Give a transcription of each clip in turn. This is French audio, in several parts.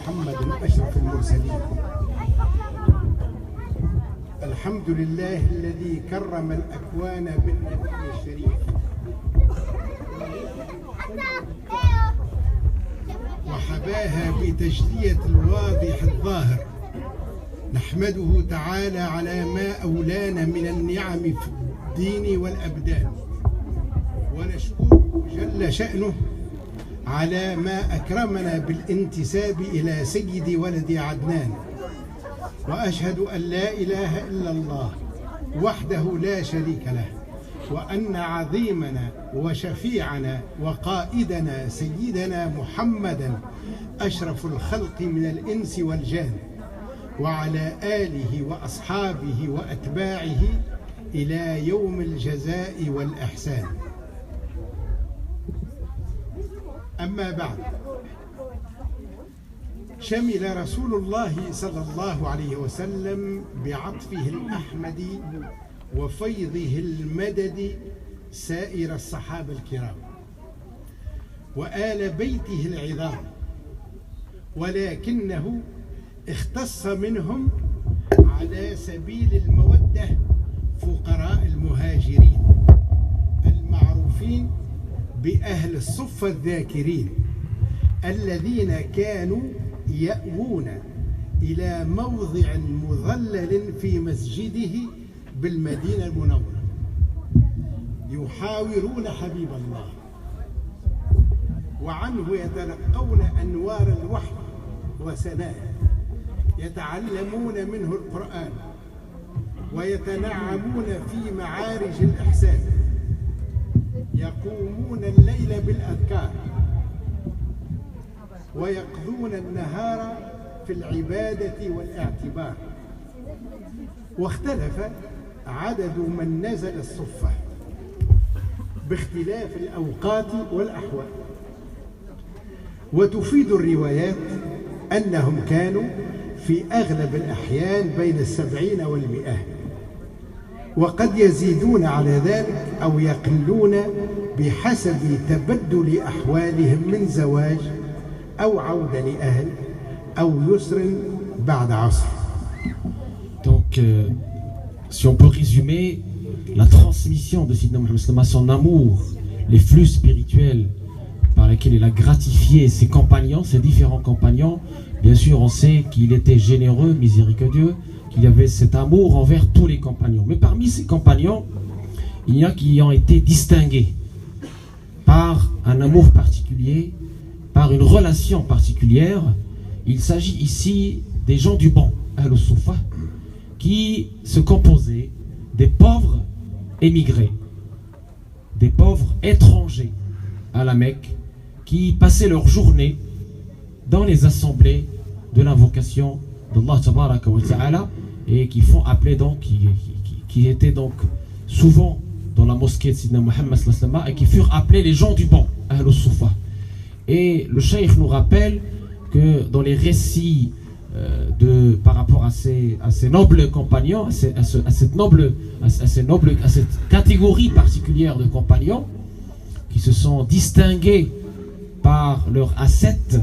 محمد أشرف المرسلين. الحمد لله الذي كرم الأكوان بالنبي الشريف وحباها بتجلية الواضح الظاهر. نحمده تعالى على ما أولانا من النعم في الدين والأبدان، ونشكره جل شأنه على ما أكرمنا بالانتساب إلى سيد ولد عدنان. وأشهد أن لا إله إلا الله وحده لا شريك له، وأن عظيمنا وشفيعنا وقائدنا سيدنا محمدا أشرف الخلق من الإنس والجان، وعلى آله وأصحابه وأتباعه إلى يوم الجزاء والإحسان. أما بعد، شمل رسول الله صلى الله عليه وسلم بعطفه الأحمدي وفيضه المدد سائر الصحابة الكرام وآل بيته العظام، ولكنه اختص منهم على سبيل المودة فقراء المهاجرين المعروفين بأهل الصفة الذاكرين، الذين كانوا يأوون إلى موضع مظلل في مسجده بالمدينة المنورة يحاورون حبيب الله، وعنه يتلقون أنوار الوحي وسنايا، يتعلمون منه القرآن ويتنعمون في معارج الإحسان، يقومون الليل بالأذكار ويقضون النهار في العبادة والاعتبار. واختلف عدد من نزل الصفة باختلاف الأوقات والأحوال، وتفيد الروايات أنهم كانوا في أغلب الأحيان بين 70 و100، وقد يزيدون على ذلك أو يقلون بحسب تبدل أحوالهم من زواج أو عودة لأهل أو يسر بعد عصر. Donc, si on peut résumer la transmission de Sidna Muhammad, son amour, les flux spirituels par lesquels il a gratifié ses compagnons, ses différents compagnons, bien sûr on sait qu'il était généreux, miséricordieux, qu'il y avait cet amour envers tous les compagnons. Mais parmi ces compagnons, il y a qui ont été distingués par un amour particulier, par une relation particulière. Il s'agit ici des gens du banc, Ahl-Sufa, qui se composaient des pauvres émigrés, des pauvres étrangers à la Mecque, qui passaient leur journée dans les assemblées de l'invocation d'Allah Tabaraka wa Ta'ala, et qui font appeler donc, qui étaient donc souvent dans la mosquée de Sidna Muhammad et qui furent appelés les gens du banc, Ahl-Sufa. Et le cheikh nous rappelle que dans les récits par rapport à ces nobles compagnons, à cette catégorie particulière de compagnons qui se sont distingués par leur ascète,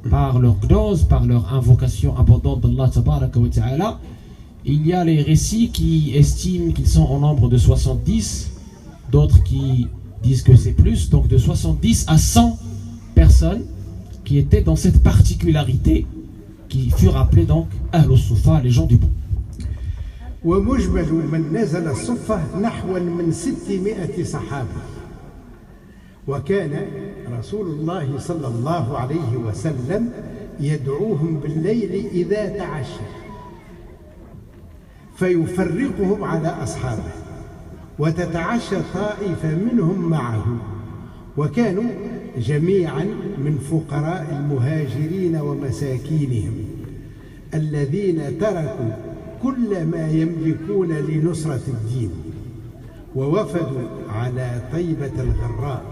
par leur gnose, par leur invocation abondante d'Allah Tabaraka wa Ta'ala, il y a les récits qui estiment qu'ils sont au nombre de 70, d'autres qui disent que c'est plus, donc de 70 à 100 personnes qui étaient dans cette particularité, qui furent appelés donc Ahl-Sufa, les gens du bon. ومجمل من نزل الصفة نحو من 600 صحابة. وكان رسول الله صلى الله عليه وسلم يدعوهم بالليل إذا تعشى فيفرقهم على أصحابه، وتتعشى طائفة منهم معه، وكانوا جميعا من فقراء المهاجرين ومساكينهم الذين تركوا كل ما يملكون لنصرة الدين، ووفدوا على طيبة الغراء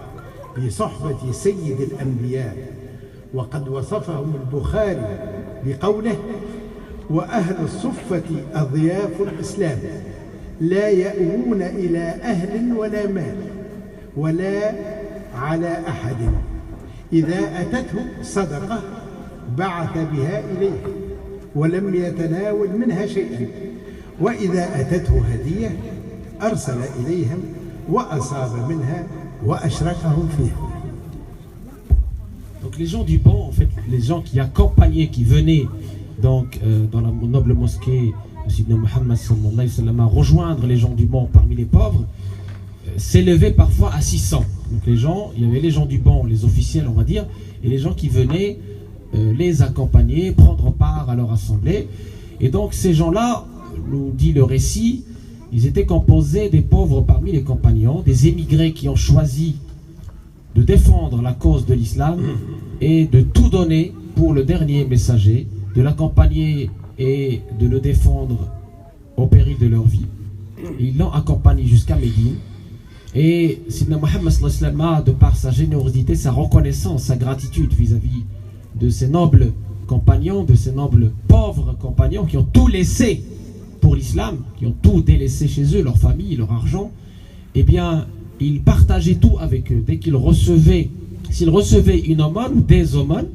بصحبة سيد الأنبياء. وقد وصفهم البخاري بقوله: وأهل الصفة أضياف الإسلام لا يأوون إلى أهل ولا مال ولا على أحد، إذا أتته صدقة بعث بها إليه ولم يتناول منها شيئا، وإذا أتته هدية أرسل إليهم وأصاب منها وأشركهم فيها. Donc les gens du banc, en fait, les gens qui accompagnaient, qui venaient donc dans la noble mosquée de Sidna Muhammad sallallahu alayhi wa sallam à rejoindre les gens du banc parmi les pauvres, s'élevaient parfois à 600. Donc les gens, il y avait les gens du banc, les officiels on va dire, et les gens qui venaient les accompagner, prendre part à leur assemblée. Et donc ces gens-là, nous dit le récit, ils étaient composés des pauvres parmi les compagnons, des émigrés qui ont choisi de défendre la cause de l'islam et de tout donner pour le dernier messager, de l'accompagner et de le défendre au péril de leur vie. Et ils l'ont accompagné jusqu'à Médine. Et Sidna Muhammad sallallahu alayhi wa sallam, de par sa générosité, sa reconnaissance, sa gratitude vis-à-vis de ces nobles compagnons, de ces nobles pauvres compagnons qui ont tout laissé pour l'islam, qui ont tout délaissé chez eux, leur famille, leur argent, eh bien, il partageait tout avec eux. Dès qu'ils recevaient, s'ils recevaient une aumône ou des aumônes,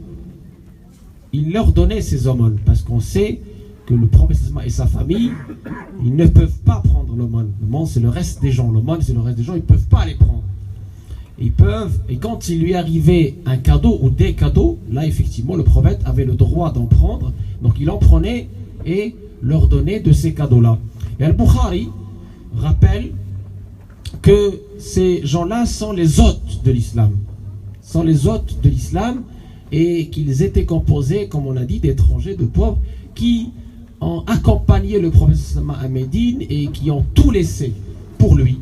il leur donnait ces aumônes, parce qu'on sait que le prophète et sa famille, ils ne peuvent pas prendre l'aumône. L'aumône, c'est le reste des gens. L'aumône, c'est le reste des gens, ils ne peuvent pas les prendre. Ils peuvent, et quand il lui arrivait un cadeau ou des cadeaux, là, effectivement, le prophète avait le droit d'en prendre. Donc, il en prenait et leur donnait de ces cadeaux-là. Et Al-Bukhari rappelle que ces gens-là sont les hôtes de l'islam. Sont les hôtes de l'islam et qu'ils étaient composés, comme on a dit, d'étrangers, de pauvres, qui ont accompagné le prophète à Médine et qui ont tout laissé pour lui.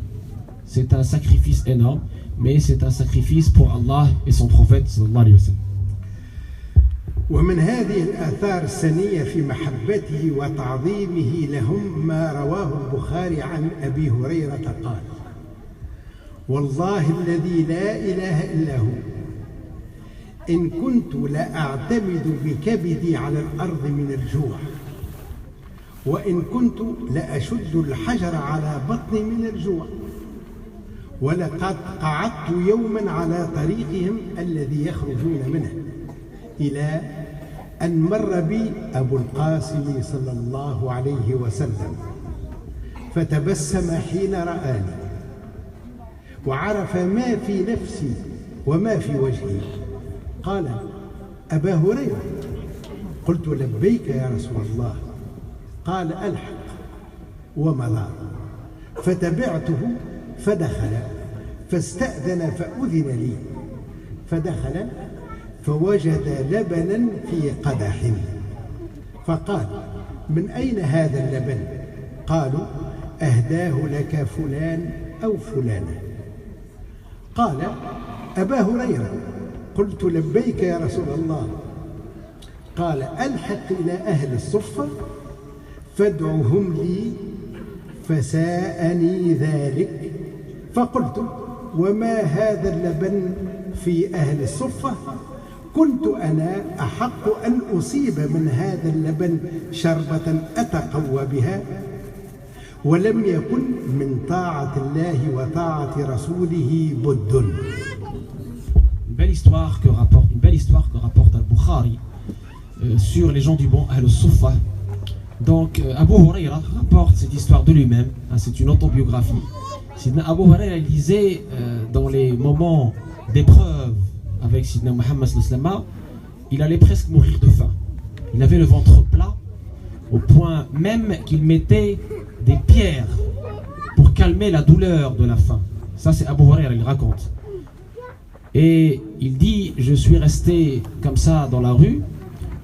C'est un sacrifice énorme, mais c'est un sacrifice pour Allah et son prophète sallallahu alayhi wa sallam. ومن هذه الآثار السنية في محبته وتعظيمه لهم ما رواه البخاري عن أبي هريرة قال: والله الذي لا إله إلا هو إن كنت لأعتمد بكبدي على الأرض من الجوع، وإن كنت لأشد الحجر على بطني من الجوع، ولقد قعدت يوما على طريقهم الذي يخرجون منه، إلى أن مر بي أبو القاسم صلى الله عليه وسلم فتبسم حين رآني وعرف ما في نفسي وما في وجهي. قال: أبا هريرة. قلت: لبيك يا رسول الله. قال: ألحق. ومضى. فتبعته فدخل فاستأذن فأذن لي، فدخل فوجد لبنا في قدح، فقال: من أين هذا اللبن؟ قالوا: أهداه لك فلان أو فلانة. قال: أبا هريرة. قلت: لبيك يا رسول الله. قال: ألحق إلى أهل الصفة فادعهم لي، فساءني ذلك. فقلت: وما هذا اللبن في أهل الصفة؟ كنت أنا أحق أن أصيب من هذا اللبن شربة أتقوى بها، ولم يكن من طاعة الله وطاعة رسوله بد. Une belle histoire que rapporte Al-Bukhari sur les gens du bon Al-Suffa. Donc Abu Huraira rapporte cette histoire de lui-même, c'est une autobiographie. Sidna Abu Huraira, il disait dans les moments d'épreuve avec Sidna Muhammad sallallahu alayhi wa sallam, il allait presque mourir de faim. Il avait le ventre plat au point même qu'il mettait des pierres pour calmer la douleur de la faim. Ça, c'est Abu Huraira, il raconte. Et il dit: je suis resté comme ça dans la rue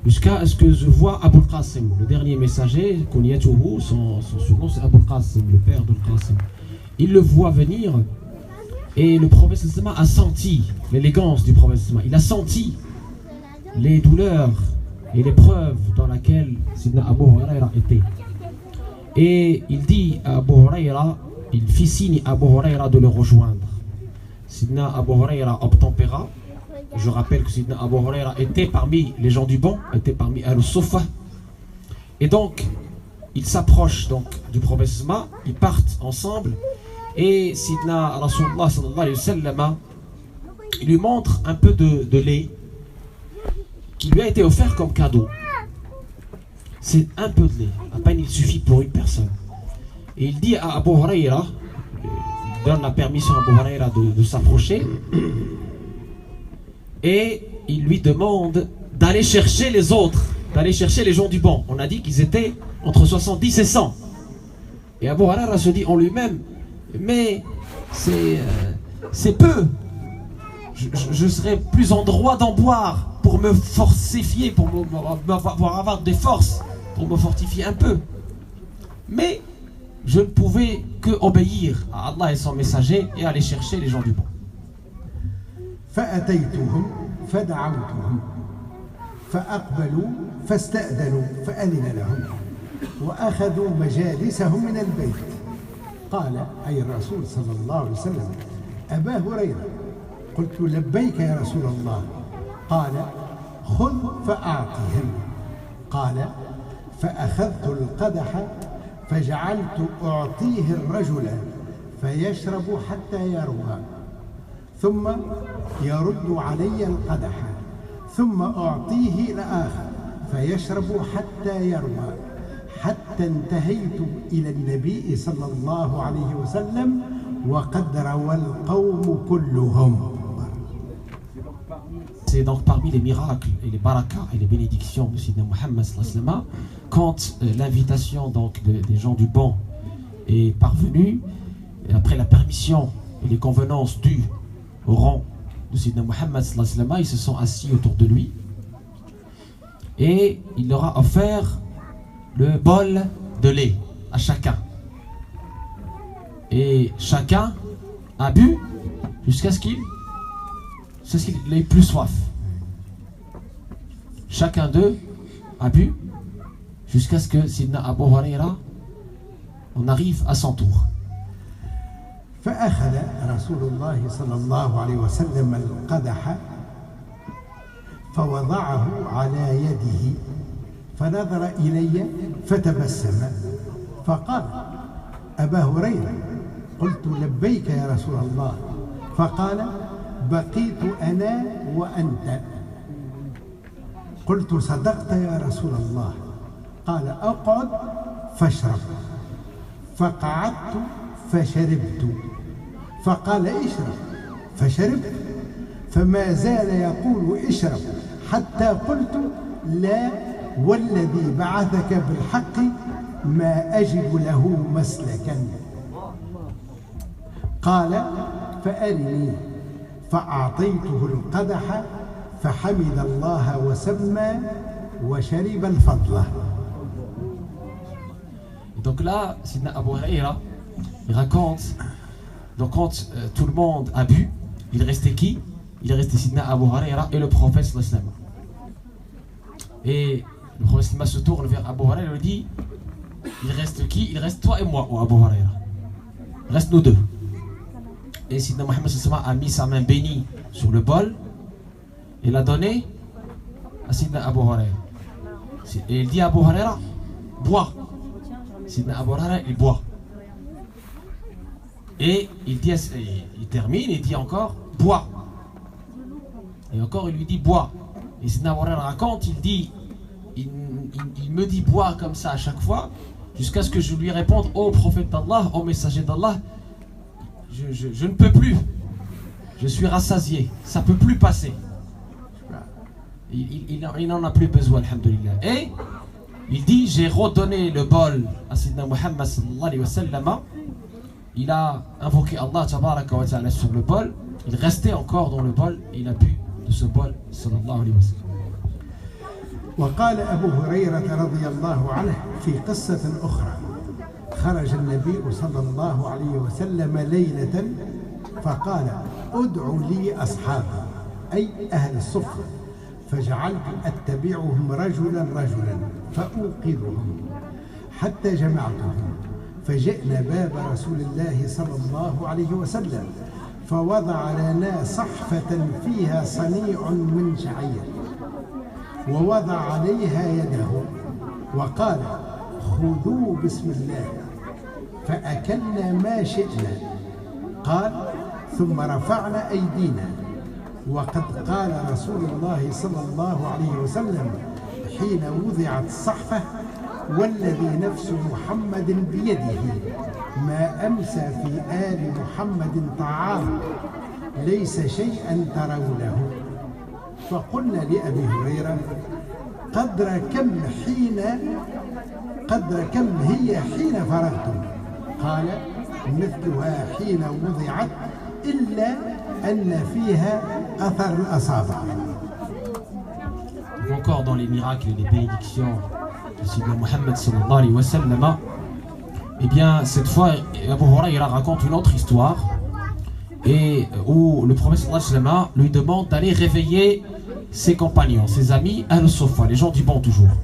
jusqu'à ce que je vois Abu al-Qasim, le dernier messager, Kunyatuhu, son surnom c'est Abu al-Qasim, le père de al-Qasim. Il le voit venir et le prophète a senti l'élégance du prophète. Il a senti les douleurs et l'épreuve dans laquelle Sidna Abu Huraira était. Et il dit à Abu Huraira, il fit signe à Abu Huraira de le rejoindre. Sidna Abu Huraira obtempéra. Je rappelle que Sidna Abu Huraira était parmi les gens du banc, était parmi Al-Suffa. Et donc, ils s'approchent donc du prophète, ils partent ensemble. Et Sidna Rasulullah sallallahu alayhi wa sallam, il lui montre un peu de lait qui lui a été offert comme cadeau. C'est un peu de lait, à peine il suffit pour une personne. Et il dit à Abu Huraira, il donne la permission à Abu Huraira de s'approcher, et il lui demande d'aller chercher les autres, d'aller chercher les gens du banc. On a dit qu'ils étaient entre 70 et 100. Et Abu Huraira se dit en lui-même, mais c'est peu. Je serais plus en droit d'en boire pour me fortifier, pour avoir des forces, pour me fortifier un peu. Mais je ne pouvais que obéir à Allah et son messager et aller chercher les gens du banc. فأتيتهم فدعوتهم فأقبلوا فاستأذنوا فأذن لهم وأخذوا مجالسهم من البيت. قال أي الرسول صلى الله عليه وسلم أبا هريرة. قلت لبيك يا رسول الله. قال خذ فأعطهم. قال فأخذت القدح فجعلت أعطيه الرجل فيشرب حتى يروى ثم يرد علي القدح ثم أعطيه الآخر فيشرب حتى يروى حتى انتهيت إلى النبي صلى الله عليه وسلم وقد روى القوم كلهم. C'est donc parmi les miracles et les barakas et les bénédictions de Sidna Muhammad quand l'invitation donc des gens du banc est parvenue, et après la permission et les convenances dues au rang de Sidna Muhammad, ils se sont assis autour de lui et il leur a offert le bol de lait à chacun. Et chacun a bu jusqu'à ce qu'il ait plus soif. Chacun d'eux a bu jusqu'à ce que Sidna Abu Huraira on arrive à son tour. فأخذ رسول الله صلى الله عليه وسلم القدح فوضعه على يده فنظر إلي فتبسم فقال أبا هريرة. قلت لبيك يا رسول الله. فقال بقيت أنا وأنت. قلت صدقت يا رسول الله. قال أقعد فاشرب. فقعدت فشربت. فقال اشرب فشربت. فما زال يقول اشرب حتى قلت لا والذي بعثك بالحق ما أجد له مسلكا. قال فأرني فأعطيته القدح فحمد الله وسمى وشرب الفضل. Donc là, Sidna Abu Huraira, il raconte, donc quand tout le monde a bu, il restait qui? Il restait Sidna Abu Huraira et le prophète sallallahu alayhi wa sallam. Et le prophète se tourne vers Abu Huraira et lui dit, il reste qui? Il reste toi et moi, ou Abu Huraira. Il reste nous deux. Et Sidna Muhammad sallallahu alayhi wa sallam a mis sa main bénie sur le bol et l'a donné à Sidna Abu Huraira. Et il dit à Abu Huraira, bois. Sidna Abu Huraira, il boit. Et il termine, il dit encore, bois. Et encore, il lui dit, bois. Et Sidna Abu Huraira raconte, il dit, il me dit bois comme ça à chaque fois, jusqu'à ce que je lui réponde, ô prophète d'Allah, ô messager d'Allah, je ne peux plus. Je suis rassasié, ça ne peut plus passer. Il n'en a plus besoin, alhamdulillah. Et il dit, j'ai redonné le bol à Sidna Muhammad sallallahu alayhi wa sallam. Il a invoqué Allah tabaraka wa ta'ala sur le bol. Il restait encore dans le bol et il a bu de ce bol sallallahu alayhi wa sallam. وقال أبو هريرة رضي الله عنه في قصة أخرى خرج النبي صلى الله عليه وسلم ليلة فقال ادعوا لي أصحابي أي أهل الصفة فجعلت أتبعهم رجلا رجلا فأوقظهم حتى جمعتهم فجئنا باب رسول الله صلى الله عليه وسلم فوضع لنا صحفة فيها صنيع من شعير ووضع عليها يده وقال خذوا بسم الله فأكلنا ما شئنا. قال ثم رفعنا أيدينا وقد قال رسول الله صلى الله عليه وسلم حين وضعت الصحفة والذي نفس محمد بيده ما أمسى في آل محمد طعام ليس شيئا ترونه. فقلنا لأبي هريرة قدر كم هي حين فرغتم؟ قال مثلها حين وضعت إلا أن فيها أثر الأصابع. Encore dans les miracles et les bénédictions de Sidna Muhammad sallallahu alayhi wa sallam, eh bien cette fois Abu Hurayra raconte une autre histoire et où le prophète sallallahu alayhi wa sallam lui demande d'aller réveiller ses compagnons, ses amis, al-Sufa, les gens du bon toujours.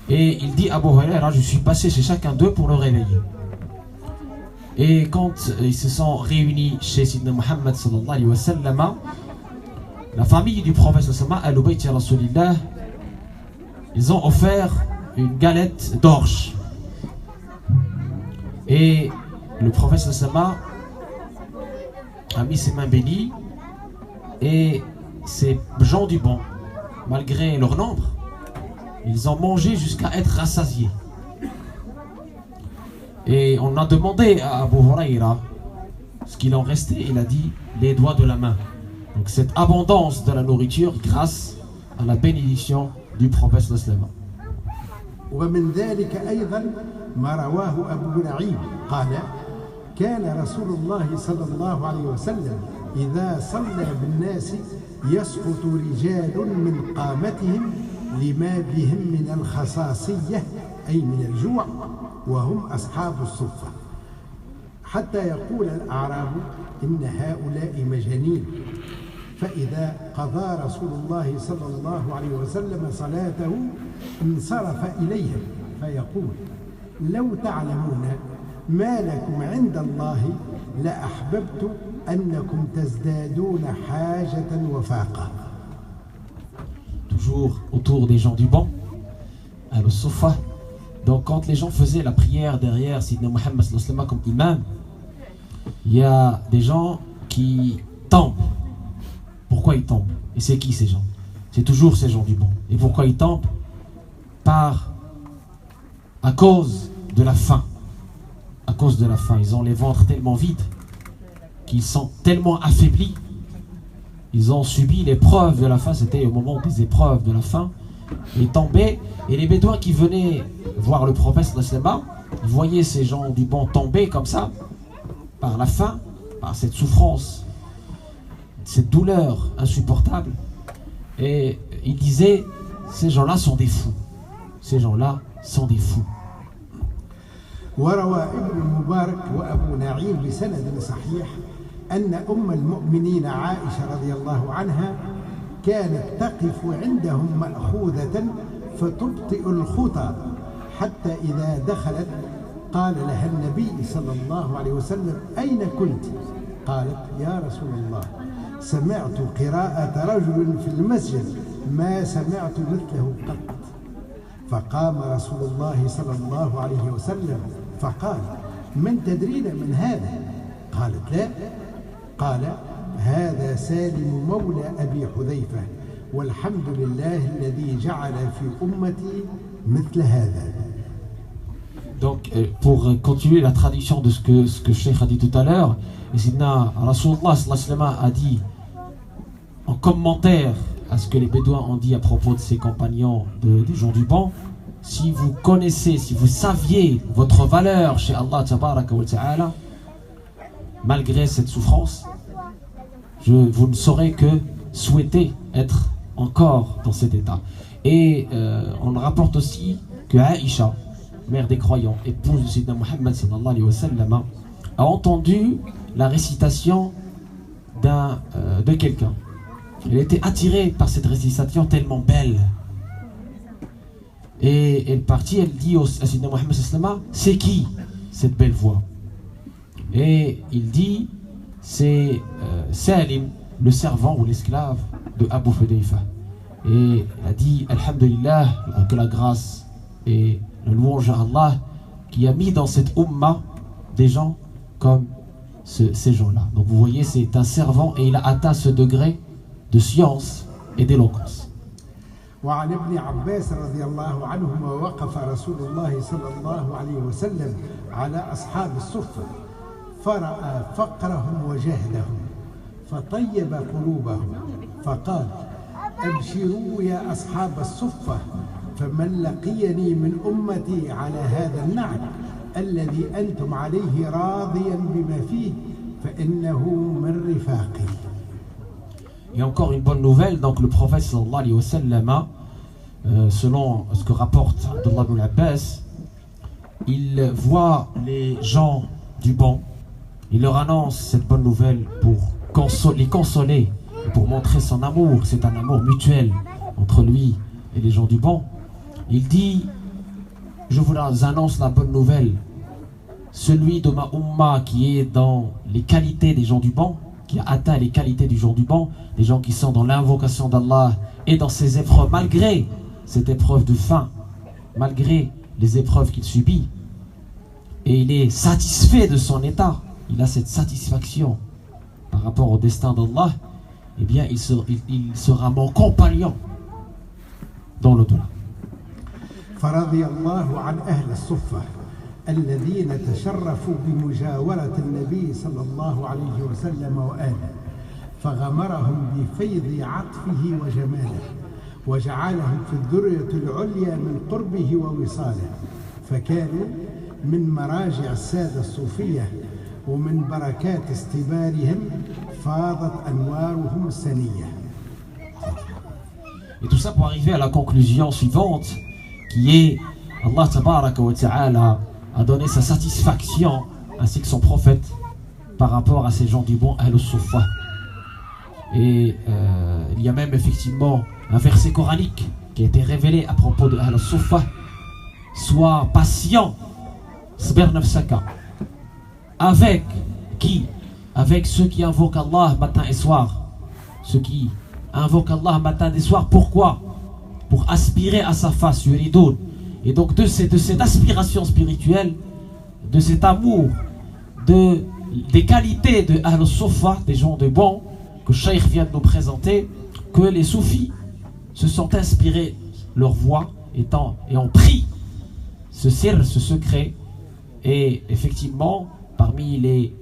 Et il dit à Abu Hurayra, je suis passé chez chacun d'eux pour le réveiller. Et quand ils se sont réunis chez Sidna Muhammad sallallahu alayhi wa sallam, la famille du prophète sallallahu alayhi wa sallam, Rasulillah, ils ont offert une galette d'orge. Et le prophète sallallahu alayhi wa sallam a mis ses mains bénies et ces gens du bon, malgré leur nombre, ils ont mangé jusqu'à être rassasiés. Et on a demandé à Abu Hurayra ce qu'il en restait. Il a dit les doigts de la main. Donc cette abondance de la nourriture grâce à la bénédiction du prophète sallallahu alayhi wa sallam. ومن ذلك أيضا ما رواه أبو نعيم قال كان رسول الله صلى الله عليه وسلم إذا صلى بالناس يسقط رجال من قامتهم لما بهم من الخصاصية أي من الجوع وهم أصحاب الصفة حتى يقول الأعراب إن هؤلاء مجانين. فإذا قضى رسول الله صلى الله عليه وسلم صلاته انصرف إليهم فيقول لو تعلمون ما لكم عند الله لأحببت أنكم تزدادون حاجة وفاقة. Toujours autour des gens du bon, à al-Sufa. Donc quand les gens faisaient la prière derrière Sidna Muhammad sallallahu alayhi wa sallam comme imam, il y a des gens qui tombent. Pourquoi ils tombent? Et c'est qui ces gens? C'est toujours ces gens du bon. Et pourquoi ils tombent? À cause de la faim. À cause de la faim. Ils ont les ventres tellement vides qu'ils sont tellement affaiblis. Ils ont subi l'épreuve de la faim. C'était au moment des épreuves de la faim. Ils tombaient. Et les Bédouins qui venaient voir le prophète sallallahu alayhi wa sallam, ils voyaient ces gens du bon tomber comme ça, par la faim, par cette souffrance, cette douleur insupportable. Et ils disaient, ces gens-là sont des fous. Ces gens-là sont des fous. وروى ابن المبارك وأبو نعيم بسند صحيح أن أم المؤمنين عائشة رضي الله عنها كانت تقف عندهم مأخوذة فتبطئ الخطى حتى إذا دخلت قال لها النبي صلى الله عليه وسلم أين كنت؟ قالت يا رسول الله سمعت قراءة رجل في المسجد ما سمعت مثله قط. فقام رسول الله صلى الله عليه وسلم فقال من تدرين من هذا؟ قالت لا. قال هذا سالم مولى أبي حذيفة والحمد لله الذي جعل في أمتي مثل هذا. Donc pour continuer la traduction de ce que Cheikh a dit tout à l'heure, Sidna Rasulullah sallallahu alayhi wa sallam a dit en commentaire à ce que les Bédouins ont dit à propos de ses compagnons des gens du bon, si vous connaissez, si vous saviez votre valeur chez Allah tabaraka wa ta'ala, malgré cette souffrance, vous ne saurez que souhaiter être encore dans cet état. Et on rapporte aussi que Aïcha, mère des croyants, épouse de Sayyidina Muhammad sallallahu alayhi wa sallam, a entendu la récitation de quelqu'un. Elle était attirée par cette récitation tellement belle. Et elle partit, elle dit à Sayyidina Muhammad sallallahu alayhi wa sallam, c'est qui cette belle voix? Et il dit, c'est Salim, le servant ou l'esclave de Abu Hudayfa. Et il a dit, Alhamdulillah, que la grâce et la louange à Allah qui a mis dans cette umma des gens comme ces gens-là. Donc vous voyez, c'est un servant et il a atteint ce degré de science et d'éloquence. وعن ابن عباس رضي الله عنهما وقف رسول الله صلى الله عليه وسلم على أصحاب الصفة فرأى فقرهم وجهدهم فطيب قلوبهم فقال أبشروا يا أصحاب الصفة فمن لقيني من أمتي على هذا النعل الذي أنتم عليه راضيا بما فيه فإنه من رفاقي. Et encore une bonne nouvelle, donc le prophète sallallahu alayhi wa sallam, selon ce que rapporte Abdullah ibn Abbas, il voit les gens du bon, il leur annonce cette bonne nouvelle pour les consoler, pour montrer son amour. C'est un amour mutuel entre lui et les gens du bon. Il dit, je vous annonce la bonne nouvelle, celui de ma umma qui est dans les qualités des gens du bon, qui a atteint les qualités du gens du bon, des gens qui sont dans l'invocation d'Allah et dans ses épreuves, malgré cette épreuve de faim, malgré les épreuves qu'il subit, et il est satisfait de son état, il a cette satisfaction par rapport au destin d'Allah, eh bien il sera mon compagnon dans l'au-delà. فرضي الله عن أهل الصفة الذين تشرفوا بمجاورة النبي صلى الله عليه وسلم وآله فغمرهم بفيض عطفه وجماله وجعلهم في الذرية العليا من قربه ووصاله فكانوا من مراجع السادة الصوفية ومن بركات استبارهم فاضت أنوارهم السنية. Et tout ça pour arriver à la conclusion suivante qui est Allah tabaraka wa ta'ala a donné sa satisfaction ainsi que son prophète par rapport à ces gens du bon Ahl-Suffa. Et il y a même effectivement un verset coranique qui a été révélé à propos de Ahl-Suffa. Sois patient, Sber Nafsaka. Avec qui? Avec ceux qui invoquent Allah matin et soir. Ceux qui invoquent Allah matin et soir. Pourquoi? Pour aspirer à sa face, yuridoun. Et donc de cette aspiration spirituelle, de cet amour, des qualités de Ahl-Suffa, des gens de bon, que Cheikh vient de nous présenter, que les soufis se sont inspirés leur voix et ont pris ce sir, ce secret. Et effectivement, parmi les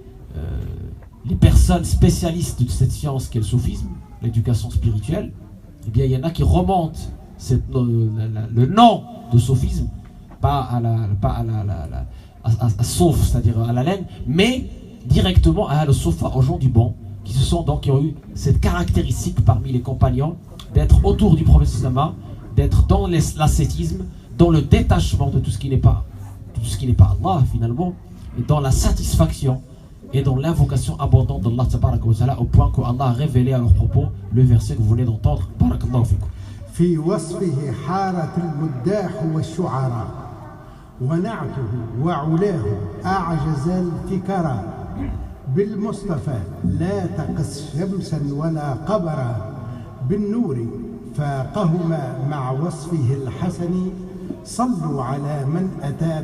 personnes spécialistes de cette science qu'est le soufisme, l'éducation spirituelle, eh bien il y en a qui remontent le nom de sophisme, pas à sauf, c'est-à-dire à la laine, mais directement à al-Suffa, aux gens du bon, qui ont eu cette caractéristique parmi les compagnons, d'être autour du prophète sallallahu, d'être dans l'ascétisme, dans le détachement de tout ce qui n'est pas Allah finalement, et dans la satisfaction et dans l'invocation abondante d'Allah tabaraka wa ta'ala, au point qu'Allah a révélé à leur propos le verset que vous venez d'entendre. Barakallahu fikum. في وصفه حارة المداح والشعراء ونعته وعلاه أعجز الفكرة بالمصطفى لا تقس شمسا ولا قمرا بالنور فاقهما مع وصفه الحسن صلوا على من أتى